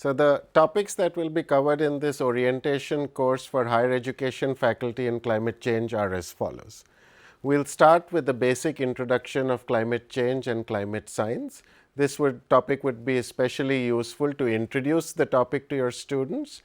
So, the topics that will be covered in this orientation course for higher education faculty in climate change are as follows. We will start with the basic introduction of climate change and climate science. This topic would be especially useful to introduce the topic to your students.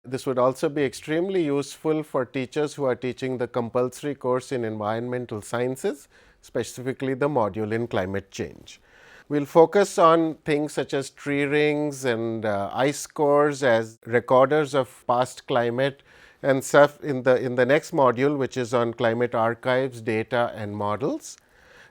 This would also be extremely useful for teachers who are teaching the compulsory course in environmental sciences, specifically the module in climate change. We will focus on things such as tree rings and ice cores as recorders of past climate and stuff in the next module, which is on climate archives, data and models.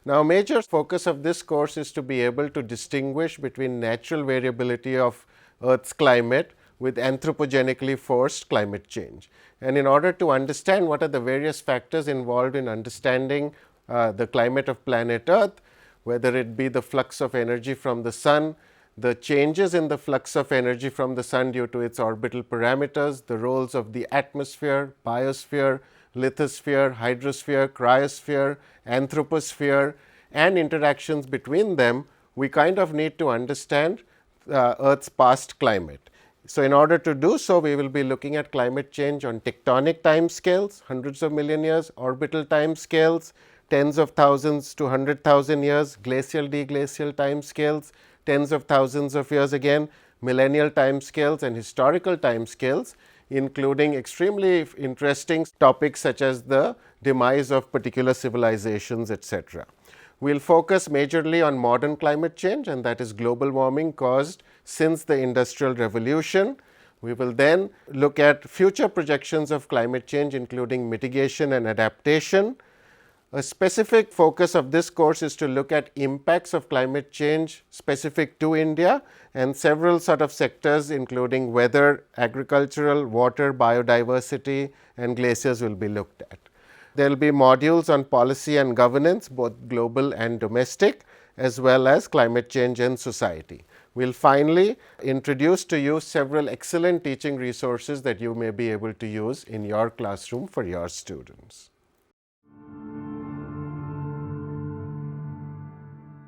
Now, major focus of this course is to be able to distinguish between natural variability of Earth's climate with anthropogenically forced climate change. And in order to understand what are the various factors involved in understanding the climate of planet Earth, whether it be the flux of energy from the sun, the changes in the flux of energy from the sun due to its orbital parameters, the roles of the atmosphere, biosphere, lithosphere, hydrosphere, cryosphere, anthroposphere and interactions between them, we kind of need to understand Earth's past climate. So, in order to do so, we will be looking at climate change on tectonic time scales, hundreds of million years, orbital time scales, tens of thousands to 100,000 years, glacial deglacial time scales, tens of thousands of years again, millennial time scales and historical time scales, including extremely interesting topics such as the demise of particular civilizations, etc. We will focus majorly on modern climate change, and that is global warming caused since the Industrial Revolution. We will then look at future projections of climate change, including mitigation and adaptation. A specific focus of this course is to look at impacts of climate change specific to India and several sort of sectors, including weather, agricultural, water, biodiversity and glaciers will be looked at. There will be modules on policy and governance, both global and domestic, as well as climate change and society. We will finally introduce to you several excellent teaching resources that you may be able to use in your classroom for your students.